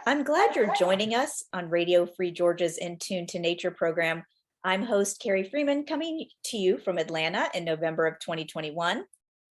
I'm glad you're joining us on Radio Free Georgia's In Tune to Nature program. I'm host Carrie Freeman, coming to you from Atlanta in November of 2021.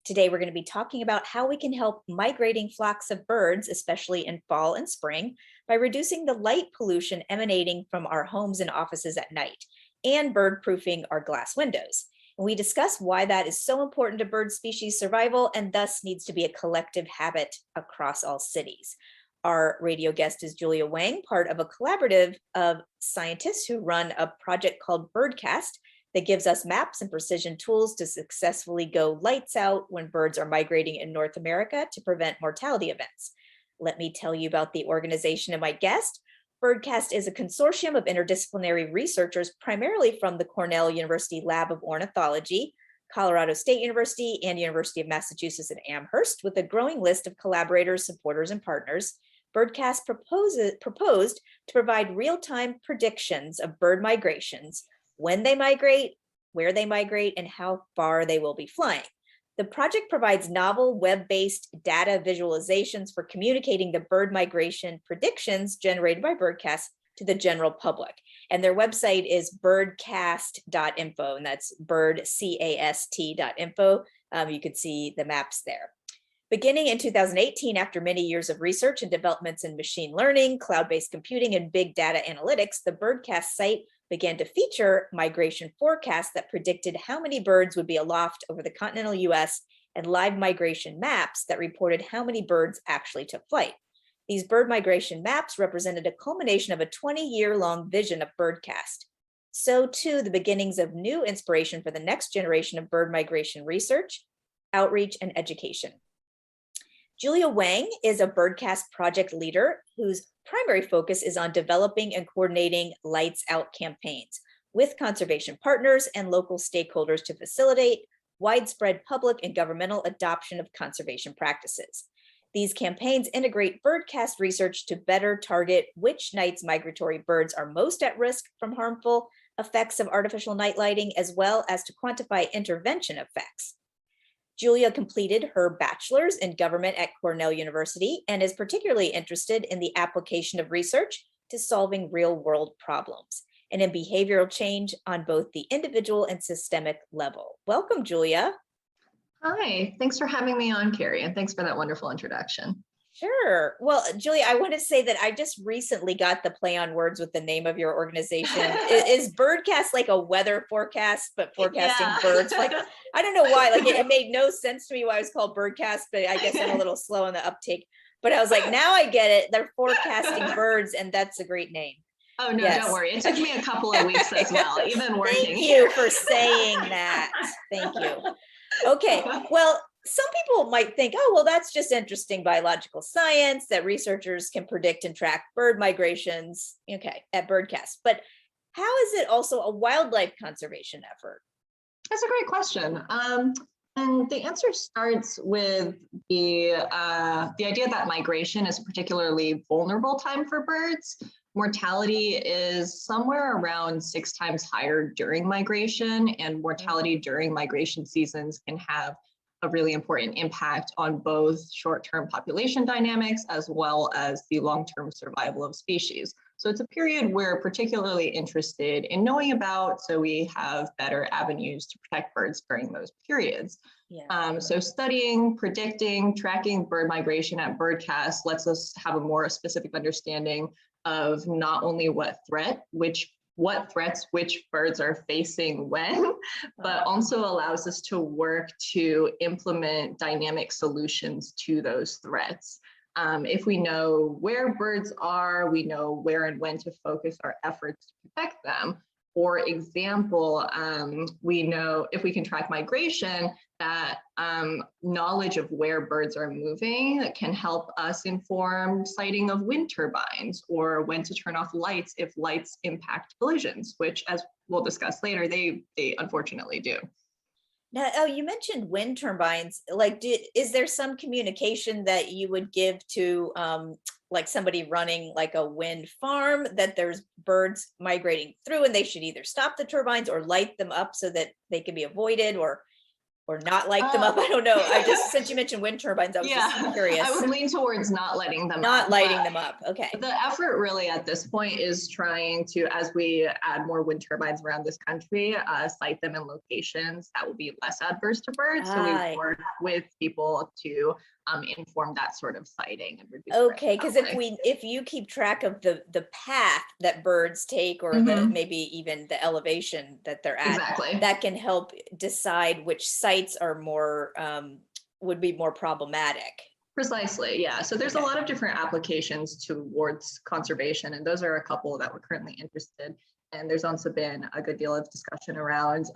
Today, we're going to be talking about how we can help migrating flocks of birds, especially in fall and spring, by reducing the light pollution emanating from our homes and offices at night and bird proofing our glass windows. And we discuss why that is so important to bird species survival and thus needs to be a collective habit across all cities. Our radio guest is Julia Wang, part of a collaborative of scientists who run a project called Birdcast that gives us maps and precision tools to successfully go lights out when birds are migrating in North America to prevent mortality events. Let me tell you about the organization and my guest. Birdcast is a consortium of interdisciplinary researchers, primarily from the Cornell University Lab of Ornithology, Colorado State University, and University of Massachusetts at Amherst, with a growing list of collaborators, supporters, and partners. Birdcast proposed to provide real-time predictions of bird migrations, when they migrate, where they migrate, and how far they will be flying. The project provides novel web-based data visualizations for communicating the bird migration predictions generated by Birdcast to the general public. And their website is birdcast.info, and that's birdcast.info. You can see the maps there. Beginning in 2018, after many years of research and developments in machine learning, cloud-based computing, and big data analytics, the Birdcast site began to feature migration forecasts that predicted how many birds would be aloft over the continental US and live migration maps that reported how many birds actually took flight. These bird migration maps represented a culmination of a 20-year-long vision of Birdcast. So too, the beginnings of new inspiration for the next generation of bird migration research, outreach, and education. Julia Wang is a Birdcast project leader whose primary focus is on developing and coordinating lights out campaigns with conservation partners and local stakeholders to facilitate widespread public and governmental adoption of conservation practices. These campaigns integrate Birdcast research to better target which nights migratory birds are most at risk from harmful effects of artificial night lighting, as well as to quantify intervention effects. Julia completed her bachelor's in government at Cornell University and is particularly interested in the application of research to solving real-world problems and in behavioral change on both the individual and systemic level. Welcome, Julia. Hi, thanks for having me on, Carrie, and thanks for that wonderful introduction. Sure. Well, Julia, I want to say that I just recently got the play on words with the name of your organization. Is Birdcast like a weather forecast, but forecasting birds? Like, I don't know why, like it made no sense to me why it was called Birdcast, but I guess I'm a little slow on the uptake. But I was like, now I get it. They're forecasting birds, and that's a great name. Oh, no, yes. Don't worry. It took me a couple of weeks as well, even working. Thank you for saying that. Thank you. Okay, well, some people might think, oh, well, that's just interesting biological science that researchers can predict and track bird migrations, okay, at Birdcast. But how is it also a wildlife conservation effort? That's a great question. And the answer starts with the idea that migration is a particularly vulnerable time for birds. Mortality is somewhere around 6 times higher during migration, and mortality during migration seasons can have a really important impact on both short-term population dynamics as well as the long-term survival of species. So it's a period we're particularly interested in knowing about, so we have better avenues to protect birds during those periods. Yeah. So studying, predicting, tracking bird migration at Birdcast lets us have a more specific understanding of not only what threats which birds are facing when, but also allows us to work to implement dynamic solutions to those threats. If we know where birds are, we know where and when to focus our efforts to protect them. For example, we know if we can track migration, that knowledge of where birds are moving can help us inform sighting of wind turbines or when to turn off lights if lights impact collisions, which, as we'll discuss later, they unfortunately do. Now, oh, you mentioned wind turbines. Like, is there some communication that you would give to like somebody running like a wind farm that there's birds migrating through and they should either stop the turbines or light them up so that they can be avoided? Or or not light them up? I don't know. I just, since you mentioned wind turbines, I was just curious. I would lean towards not lighting them up. Not lighting them up. Okay. The effort really at this point is trying to, as we add more wind turbines around this country, site them in locations that will be less adverse to birds. So we work with people to inform that sort of siting and reduce. Okay, because if you keep track of the path that birds take, or the maybe even the elevation that they're at, that can help decide which sites are more would be more problematic. Precisely, yeah. So there's a lot of different applications towards conservation, and those are a couple that we're currently interested. And there's also been a good deal of discussion around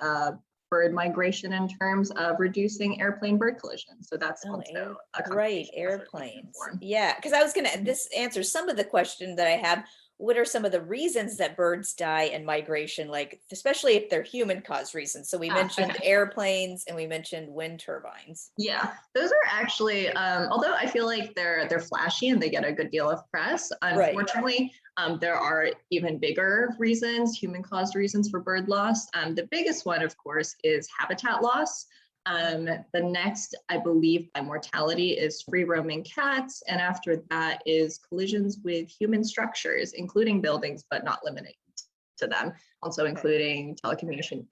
bird migration in terms of reducing airplane bird collisions. So that's also a airplanes. Yeah, because I was gonna, this answers some of the question that I have. What are some of the reasons that birds die in migration, like especially if they're human caused reasons? So we mentioned airplanes and we mentioned wind turbines. Yeah, those are actually, although I feel like they're flashy and they get a good deal of press, unfortunately, there are even bigger reasons, human caused reasons for bird loss. The biggest one, of course, is habitat loss. The next, I believe, by mortality is free roaming cats. And after that is collisions with human structures, including buildings, but not limited to them. Also including telecommunication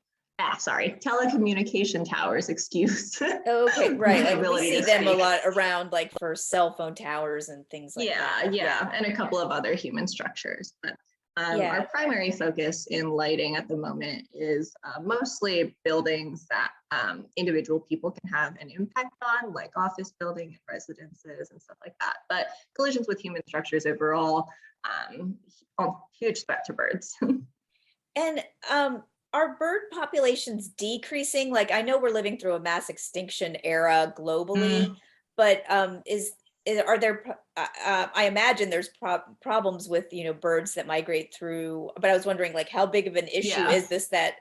towers, excuse. Okay, right. Like we see them a lot around, like for cell phone towers and things like that. Yeah, and a couple of other human structures. But our primary focus in lighting at the moment is mostly buildings that individual people can have an impact on, like office building and residences and stuff like that. But collisions with human structures overall, huge threat to birds. And are bird populations decreasing? Like, I know we're living through a mass extinction era globally, but are there, I imagine there's problems with, birds that migrate through, but I was wondering, like, how big of an issue is this that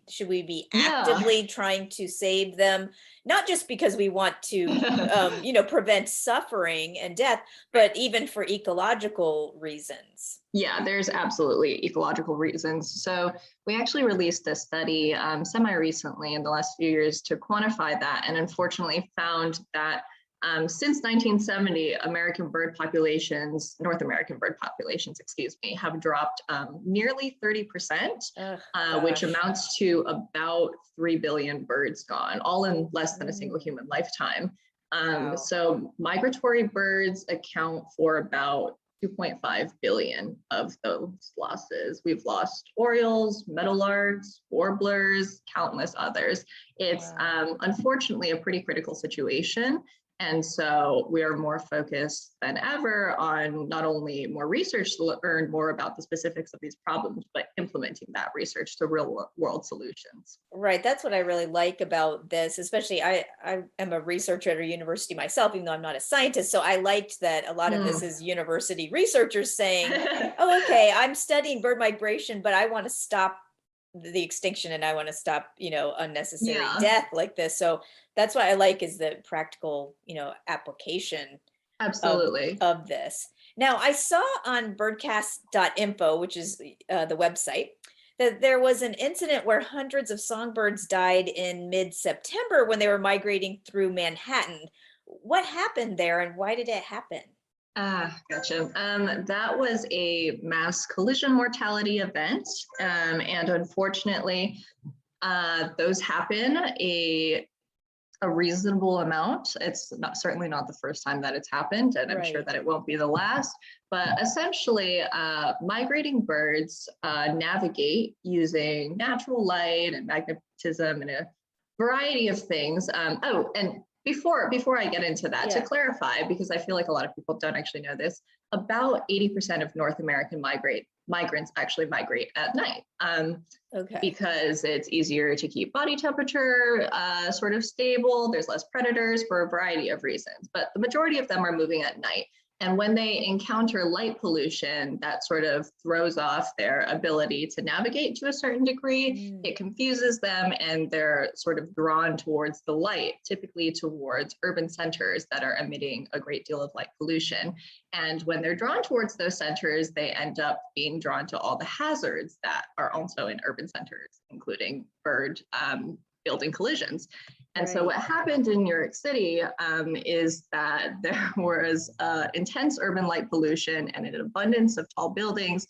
should we be actively trying to save them? Not just because we want to, prevent suffering and death, but even for ecological reasons. Yeah, there's absolutely ecological reasons. So we actually released a study semi-recently in the last few years to quantify that, and unfortunately found that since 1970, North American bird populations, have dropped nearly 30%, which amounts to about 3 billion birds gone, all in less than a single human lifetime. So migratory birds account for about 2.5 billion of those losses. We've lost orioles, meadowlarks, warblers, countless others. It's unfortunately a pretty critical situation. And so we are more focused than ever on not only more research to learn more about the specifics of these problems, but implementing that research to real world solutions. Right. That's what I really like about this, especially I am a researcher at a university myself, even though I'm not a scientist. So I liked that a lot of this is university researchers saying, oh, okay, I'm studying bird migration, but I want to stop the extinction and I want to stop, unnecessary death like this. So that's what I like, is the practical, application of this. Now, I saw on birdcast.info, which is the website, that there was an incident where hundreds of songbirds died in mid-September when they were migrating through Manhattan. What happened there and why did it happen? Gotcha. That was a mass collision mortality event. And unfortunately, those happen a reasonable amount. It's certainly not the first time that it's happened, and I'm sure that it won't be the last. But essentially, migrating birds navigate using natural light and magnetism and a variety of things. And before I get into that, to clarify, because I feel like a lot of people don't actually know this, about 80% of North American migrants actually migrate at night. Because it's easier to keep body temperature sort of stable. There's less predators for a variety of reasons, but the majority of them are moving at night. And when they encounter light pollution, that sort of throws off their ability to navigate to a certain degree. It confuses them and they're sort of drawn towards the light, typically towards urban centers that are emitting a great deal of light pollution. And when they're drawn towards those centers, they end up being drawn to all the hazards that are also in urban centers, including bird building collisions. And so Right. what happened in New York City is that there was intense urban light pollution and an abundance of tall buildings,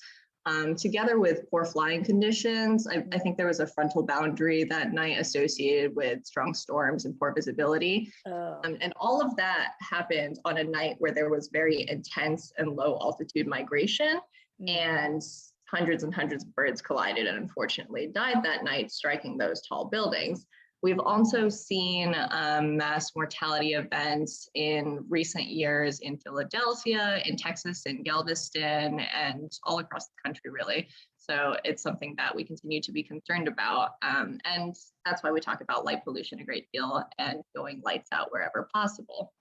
together with poor flying conditions. I think there was a frontal boundary that night associated with strong storms and poor visibility. Oh. And all of that happened on a night where there was very intense and low altitude migration, and hundreds and hundreds of birds collided and unfortunately died that night, striking those tall buildings. We've also seen mass mortality events in recent years in Philadelphia, in Texas, in Galveston, and all across the country, really. So it's something that we continue to be concerned about. And that's why we talk about light pollution a great deal and going lights out wherever possible.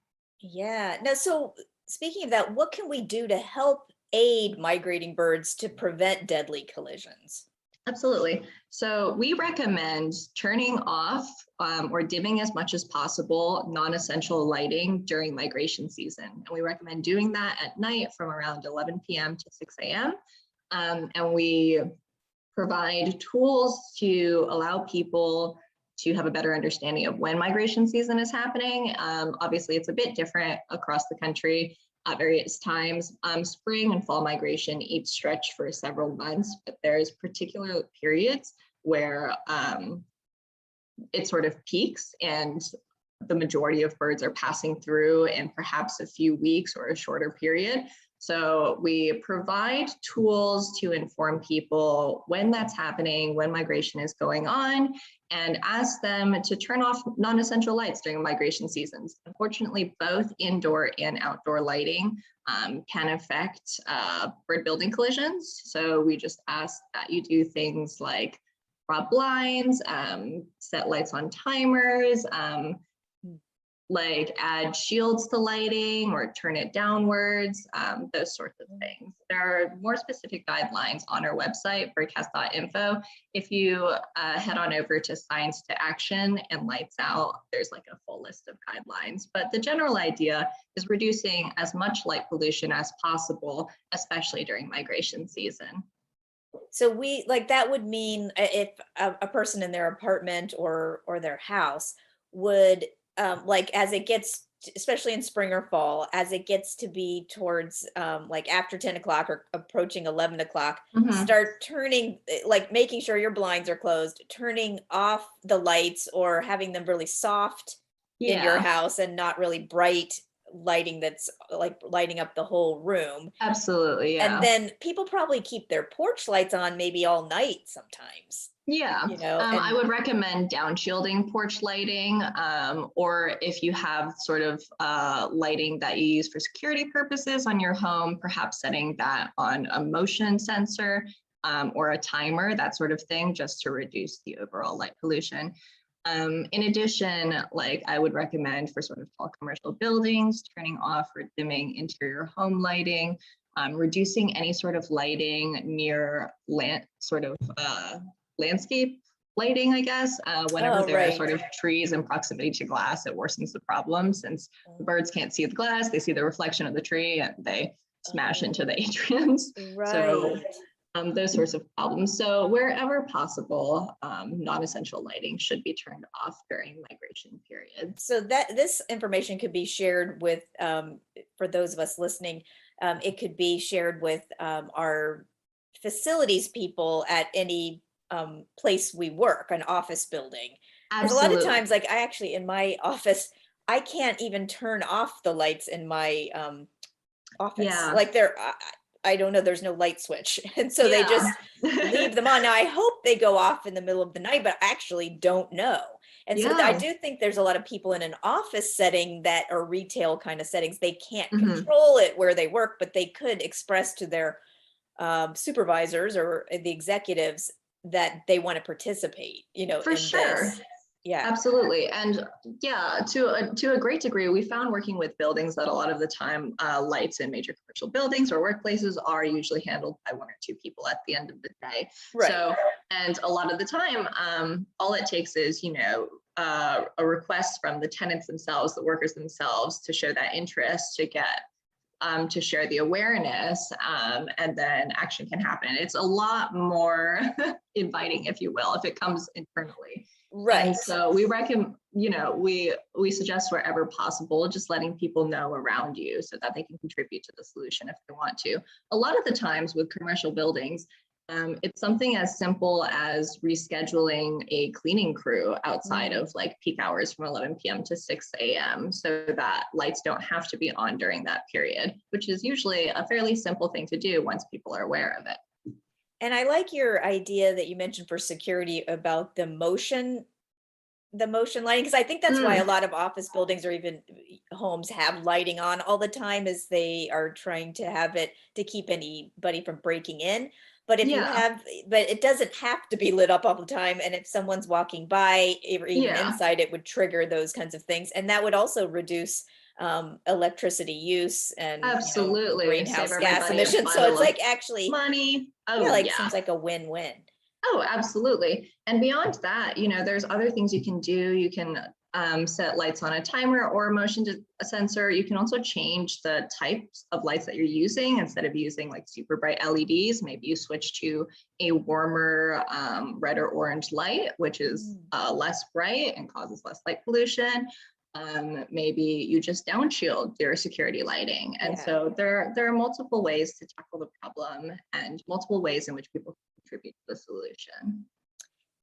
Yeah. Now, so speaking of that, what can we do to help aid migrating birds to prevent deadly collisions? Absolutely. So we recommend turning off or dimming as much as possible non-essential lighting during migration season. And we recommend doing that at night from around 11 p.m. to 6 a.m. And we provide tools to allow people to have a better understanding of when migration season is happening. Obviously, it's a bit different across the country at various times. Spring and fall migration each stretch for several months, but there's particular periods where it sort of peaks and the majority of birds are passing through in perhaps a few weeks or a shorter period. So we provide tools to inform people when that's happening, when migration is going on, and ask them to turn off non-essential lights during migration seasons. Unfortunately, both indoor and outdoor lighting can affect bird building collisions. So we just ask that you do things like draw blinds, set lights on timers, like add shields to lighting or turn it downwards, those sorts of things. There are more specific guidelines on our website, birdcast.info. If you head on over to Science to Action and Lights Out, there's like a full list of guidelines. But the general idea is reducing as much light pollution as possible, especially during migration season. So we like that would mean if a person in their apartment or their house would like as it gets especially in spring or fall, as it gets to be towards like after 10 o'clock or approaching 11 o'clock, start turning like making sure your blinds are closed, turning off the lights or having them really soft in your Yeah, house and not really bright lighting that's like lighting up the whole room. absolutely. And Yeah. then people probably keep their porch lights on maybe all night sometimes, Yeah, I and would recommend downshielding porch lighting, or if you have sort of lighting that you use for security purposes on your home, perhaps setting that on a motion sensor or a timer, that sort of thing, just to reduce the overall light pollution. In addition, like I would recommend for sort of tall commercial buildings, turning off or dimming interior home lighting, reducing any sort of lighting near landscape lighting, I guess. Whenever oh, there are right. sort of trees in proximity to glass, it worsens the problem since the birds can't see the glass, they see the reflection of the tree and they smash into the atriums. So Right. those sorts of problems. So wherever possible, non-essential lighting should be turned off during migration periods. So that this information could be shared with for those of us listening, it could be shared with our facilities people at any place we work, an office building. Because a lot of Absolutely. times, like I actually in my office, I can't even turn off the lights in my office. Yeah. Like I don't know, there's no light switch. And so they Yeah. just leave them on. Now I hope they go off in the middle of the night, but I actually don't know. And so I Yeah. do think there's a lot of people in an office setting that are retail kind of settings. They can't Mhm. control it where they work, but they could express to their supervisors or the executives that they want to participate, For in sure. this. Yeah. Absolutely. And yeah, to a great degree, we found working with buildings that a lot of the time lights in major commercial buildings or workplaces are usually handled by one or two people at the end of the day. Right. So, and a lot of the time, all it takes is, a request from the tenants themselves, the workers themselves to show that interest to get to share the awareness, and then action can happen. It's a lot more inviting, if you will, if it comes internally. Right. And so we recommend, we suggest wherever possible, just letting people know around you so that they can contribute to the solution if they want to. A lot of the times with commercial buildings, it's something as simple as rescheduling a cleaning crew outside of like peak hours from 11 p.m. to 6 a.m. so that lights don't have to be on during that period, which is usually a fairly simple thing to do once people are aware of it. And I like your idea that you mentioned for security about the motion lighting, because I think that's why a lot of office buildings or even homes have lighting on all the time, is they are trying to have it to keep anybody from breaking in. But if you Yeah, but it doesn't have to be lit up all the time. And if someone's walking by or even yeah, inside, it would trigger those kinds of things. And that would also reduce electricity use and, absolutely. Save greenhouse gas everybody a emissions. So it's bundle of like actually, money. yeah, Oh, like yeah. seems like a win-win. Oh, absolutely. And beyond that, there's other things you can do. You can set lights on a timer or a motion sensor. You can also change the types of lights that you're using. Instead of using like super bright LEDs, maybe you switch to a warmer red or orange light, which is less bright and causes less light pollution. Maybe you just downshield your security lighting. And so there are multiple ways to tackle the problem and multiple ways in which people contribute to the solution.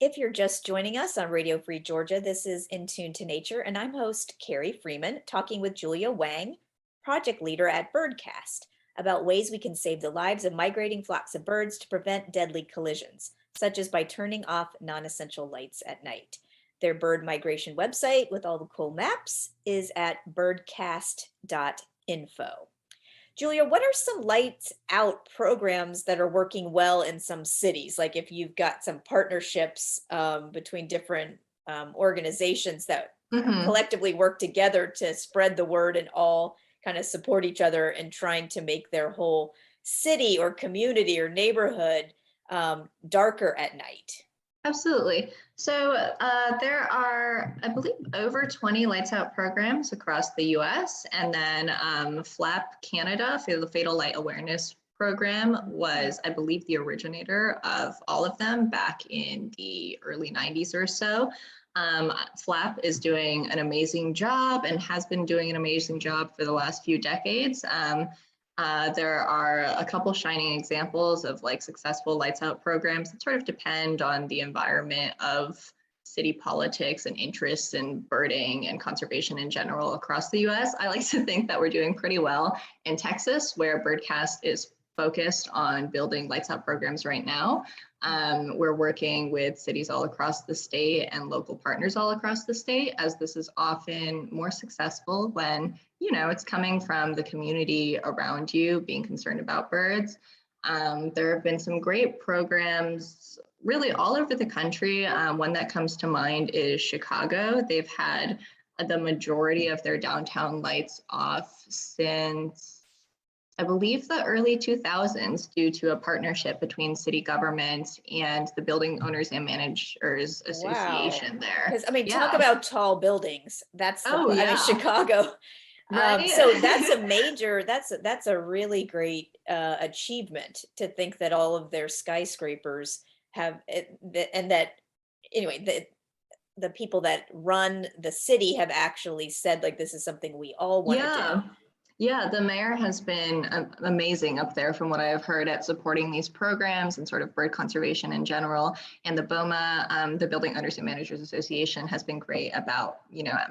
If you're just joining us on Radio Free Georgia, this is In Tune to Nature, and I'm host Carrie Freeman, talking with Julia Wang, project leader at Birdcast, about ways we can save the lives of migrating flocks of birds to prevent deadly collisions, such as by turning off non-essential lights at night. Their bird migration website with all the cool maps is at birdcast.info. Julia, what are some lights out programs that are working well in some cities? Like if you've got some partnerships between different organizations that collectively work together to spread the word and all kind of support each other in trying to make their whole city or community or neighborhood darker at night. Absolutely. So there are, I believe, over 20 Lights Out programs across the US. And then FLAP Canada, the Fatal Light Awareness Program, was, I believe, the originator of all of them back in the early 90s or so. FLAP is doing an amazing job and has been doing an amazing job for the last few decades. There are a couple shining examples of like successful Lights Out programs that sort of depend on the environment of city politics and interests in birding and conservation in general across the US. I like to think that we're doing pretty well in Texas, where Birdcast is focused on building Lights Out programs right now. We're working with cities all across the state and local partners all across the state, as this is often more successful when, it's coming from the community around you being concerned about birds. There have been some great programs really all over the country. One that comes to mind is Chicago. They've had the majority of their downtown lights off since, I believe, the early 2000s, due to a partnership between city government and the Building Owners and Managers Association there. Because talk about tall buildings. That's Chicago. Right. So that's a major, that's a really great achievement, to think that all of their skyscrapers have it, and that anyway, the people that run the city have actually said, like, this is something we all want to do. Yeah, the mayor has been amazing up there from what I have heard at supporting these programs and sort of bird conservation in general. And the BOMA, the Building Owners and Managers Association, has been great about,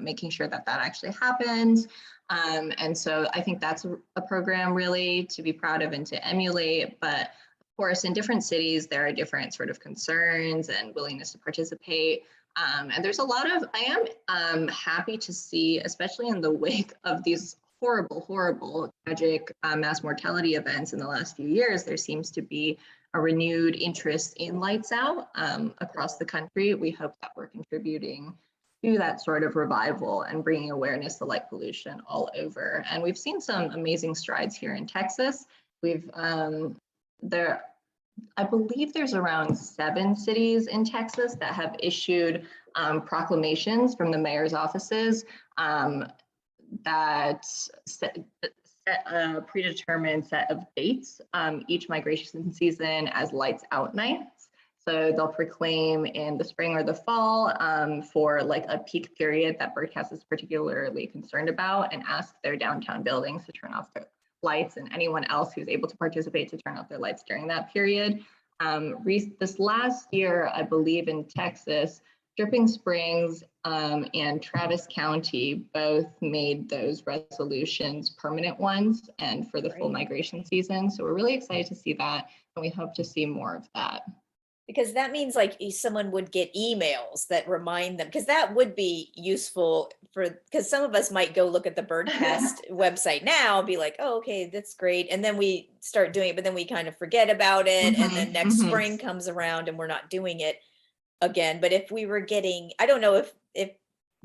making sure that that actually happens. And so I think that's a program really to be proud of and to emulate. But of course, in different cities, there are different sort of concerns and willingness to participate. And there's a lot of, I am happy to see, especially in the wake of these horrible, tragic mass mortality events in the last few years, there seems to be a renewed interest in Lights Out across the country. We hope that we're contributing to that sort of revival and bringing awareness to light pollution all over. And we've seen some amazing strides here in Texas. We've I believe there's around 7 cities in Texas that have issued proclamations from the mayor's offices that set a predetermined set of dates each migration season as lights out nights. So they'll proclaim in the spring or the fall for like a peak period that Birdcast is particularly concerned about, and ask their downtown buildings to turn off their lights, and anyone else who's able to participate to turn off their lights during that period. This last year, I believe in Texas, Dripping Springs and Travis County both made those resolutions permanent ones and for the full migration season. So we're really excited to see that, and we hope to see more of that. Because that means like someone would get emails that remind them, because that would be useful because some of us might go look at the Birdcast website now and be like, oh, okay, that's great. And then we start doing it, but then we kind of forget about it. And then next spring comes around and we're not doing it again. But if we were getting, I don't know if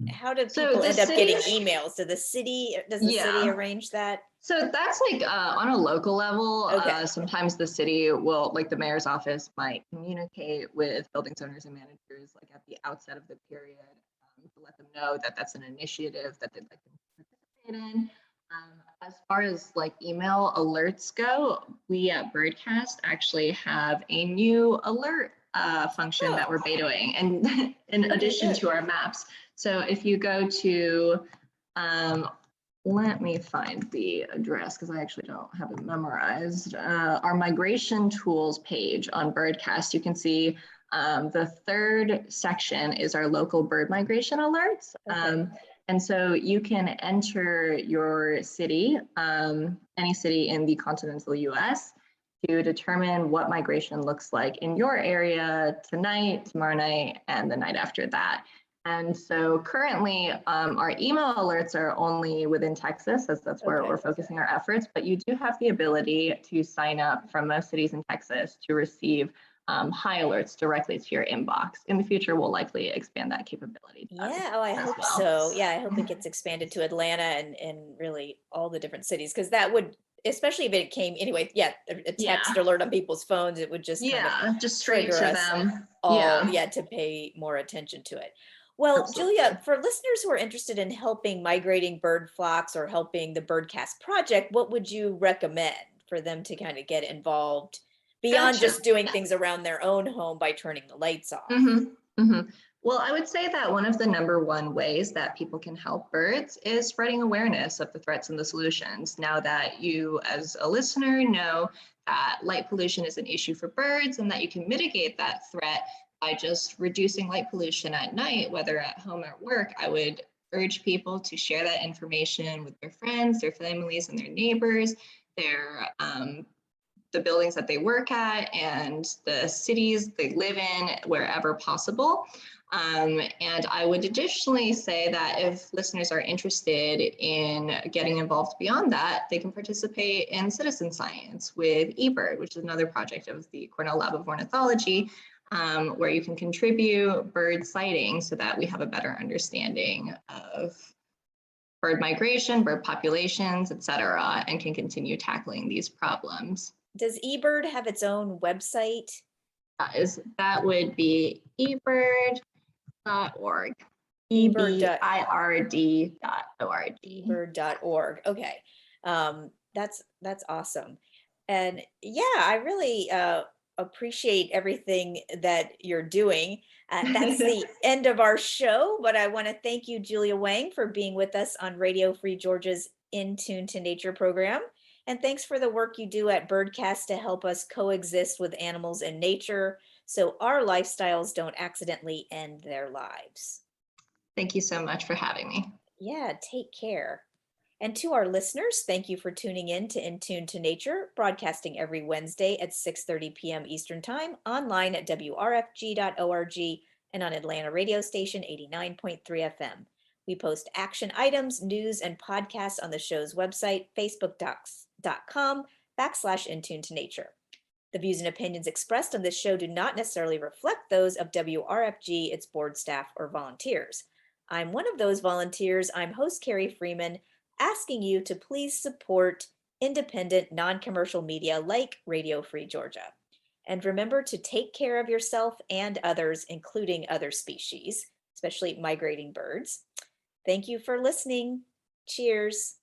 how do people end up getting emails? Does the city arrange that? So that's like on a local level. Okay. Sometimes the city will, like the mayor's office might communicate with buildings owners and managers like at the outset of the period to let them know that that's an initiative that they'd like to participate in. As far as like email alerts go, we at Birdcast actually have a new alert function that we're betaing, and in addition to our maps. So if you go to, let me find the address because I actually don't have it memorized. Our migration tools page on Birdcast, you can see the third section is our local bird migration alerts. And so you can enter your city, any city in the continental US, to determine what migration looks like in your area tonight, tomorrow night, and the night after that. And so currently our email alerts are only within Texas, as that's where we're focusing our efforts, but you do have the ability to sign up from most cities in Texas to receive high alerts directly to your inbox. In the future, we'll likely expand that capability. Yeah, I hope so. Yeah, I hope it gets expanded to Atlanta and really all the different cities, because that would, especially if it came anyway, a text alert on people's phones, it would just kind of just straight to them all to pay more attention to it. Well, absolutely. Julia, for listeners who are interested in helping migrating bird flocks or helping the Birdcast project, what would you recommend for them to kind of get involved beyond just doing things around their own home by turning the lights off? Well, I would say that one of the number one ways that people can help birds is spreading awareness of the threats and the solutions. Now that you as a listener know that light pollution is an issue for birds and that you can mitigate that threat by just reducing light pollution at night, whether at home or at work, I would urge people to share that information with their friends, their families, and their neighbors, the buildings that they work at, and the cities they live in, wherever possible. And I would additionally say that if listeners are interested in getting involved beyond that, they can participate in citizen science with eBird, which is another project of the Cornell Lab of Ornithology, where you can contribute bird sightings so that we have a better understanding of bird migration, bird populations, et cetera, and can continue tackling these problems. Does eBird have its own website? That would be ebird.org. ebird.org. ebird.org. Okay. That's awesome. And yeah, I really appreciate everything that you're doing. That's the end of our show, but I want to thank you, Julia Wang, for being with us on Radio Free Georgia's In Tune to Nature program. And thanks for the work you do at Birdcast to help us coexist with animals in nature so our lifestyles don't accidentally end their lives. Thank you so much for having me. Yeah, take care. And to our listeners, thank you for tuning in to In Tune to Nature, broadcasting every Wednesday at 6:30 p.m. Eastern Time, online at wrfg.org and on Atlanta radio station 89.3 FM. We post action items, news, and podcasts on the show's website, facebook.com/intune-to-nature. The views and opinions expressed on this show do not necessarily reflect those of WRFG, its board staff, or volunteers. I'm one of those volunteers. I'm host Carrie Freeman, asking you to please support independent, non-commercial media like Radio Free Georgia. And remember to take care of yourself and others, including other species, especially migrating birds. Thank you for listening. Cheers.